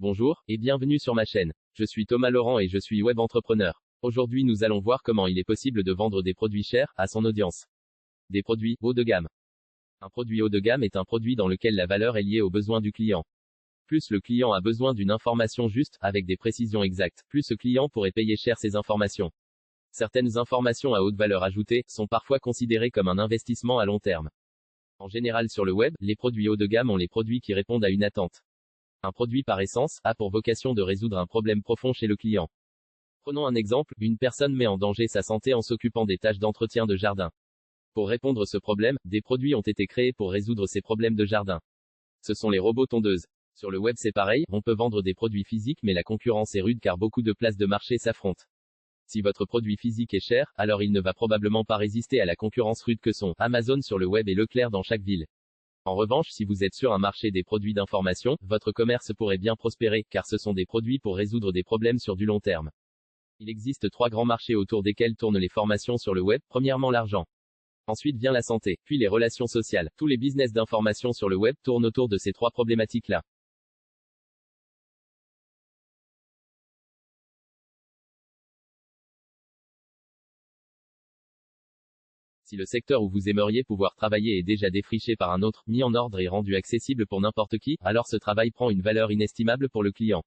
Bonjour, et bienvenue sur ma chaîne. Je suis Thomas Laurent et je suis web entrepreneur. Aujourd'hui nous allons voir comment il est possible de vendre des produits chers à son audience. Des produits haut de gamme. Un produit haut de gamme est un produit dans lequel la valeur est liée aux besoins du client. Plus le client a besoin d'une information juste, avec des précisions exactes, plus ce client pourrait payer cher ces informations. Certaines informations à haute valeur ajoutée sont parfois considérées comme un investissement à long terme. En général sur le web, les produits haut de gamme ont les produits qui répondent à une attente. Un produit par essence a pour vocation de résoudre un problème profond chez le client. Prenons un exemple, une personne met en danger sa santé en s'occupant des tâches d'entretien de jardin. Pour répondre à ce problème, des produits ont été créés pour résoudre ces problèmes de jardin. Ce sont les robots tondeuses. Sur le web c'est pareil, on peut vendre des produits physiques mais la concurrence est rude car beaucoup de places de marché s'affrontent. Si votre produit physique est cher, alors il ne va probablement pas résister à la concurrence rude que sont Amazon sur le web et Leclerc dans chaque ville. En revanche, si vous êtes sur un marché des produits d'information, votre commerce pourrait bien prospérer, car ce sont des produits pour résoudre des problèmes sur du long terme. Il existe 3 grands marchés autour desquels tournent les formations sur le web. Premièrement l'argent. Ensuite vient la santé, puis les relations sociales. Tous les business d'information sur le web tournent autour de ces 3 problématiques-là. Si le secteur où vous aimeriez pouvoir travailler est déjà défriché par un autre, mis en ordre et rendu accessible pour n'importe qui, alors ce travail prend une valeur inestimable pour le client.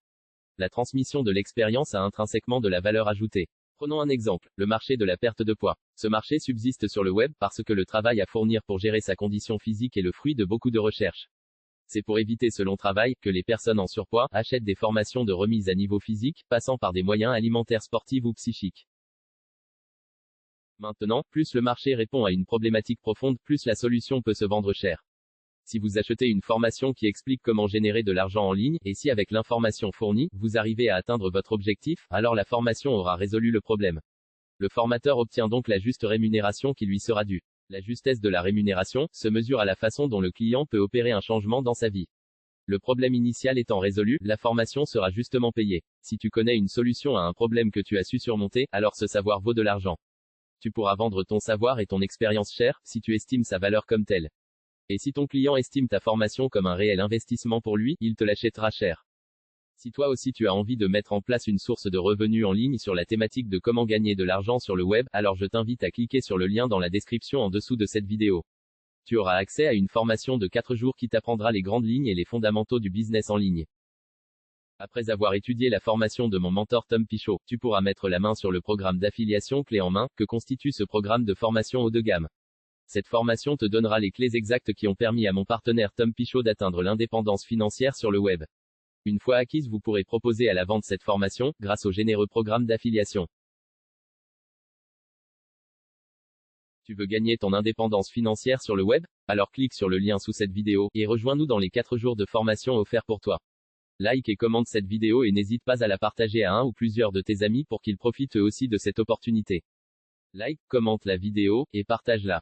La transmission de l'expérience a intrinsèquement de la valeur ajoutée. Prenons un exemple, le marché de la perte de poids. Ce marché subsiste sur le web parce que le travail à fournir pour gérer sa condition physique est le fruit de beaucoup de recherches. C'est pour éviter ce long travail que les personnes en surpoids achètent des formations de remise à niveau physique, passant par des moyens alimentaires sportifs ou psychiques. Maintenant, plus le marché répond à une problématique profonde, plus la solution peut se vendre cher. Si vous achetez une formation qui explique comment générer de l'argent en ligne, et si avec l'information fournie, vous arrivez à atteindre votre objectif, alors la formation aura résolu le problème. Le formateur obtient donc la juste rémunération qui lui sera due. La justesse de la rémunération se mesure à la façon dont le client peut opérer un changement dans sa vie. Le problème initial étant résolu, la formation sera justement payée. Si tu connais une solution à un problème que tu as su surmonter, alors ce savoir vaut de l'argent. Tu pourras vendre ton savoir et ton expérience cher, si tu estimes sa valeur comme telle. Et si ton client estime ta formation comme un réel investissement pour lui, il te l'achètera cher. Si toi aussi tu as envie de mettre en place une source de revenus en ligne sur la thématique de comment gagner de l'argent sur le web, alors je t'invite à cliquer sur le lien dans la description en dessous de cette vidéo. Tu auras accès à une formation de 4 jours qui t'apprendra les grandes lignes et les fondamentaux du business en ligne. Après avoir étudié la formation de mon mentor Tom Pichot, tu pourras mettre la main sur le programme d'affiliation clé en main, que constitue ce programme de formation haut de gamme. Cette formation te donnera les clés exactes qui ont permis à mon partenaire Tom Pichot d'atteindre l'indépendance financière sur le web. Une fois acquise, vous pourrez proposer à la vente cette formation, grâce au généreux programme d'affiliation. Tu veux gagner ton indépendance financière sur le web? Alors clique sur le lien sous cette vidéo, et rejoins-nous dans les 4 jours de formation offerts pour toi. Like et commente cette vidéo et n'hésite pas à la partager à un ou plusieurs de tes amis pour qu'ils profitent eux aussi de cette opportunité. Like, commente la vidéo, et partage-la.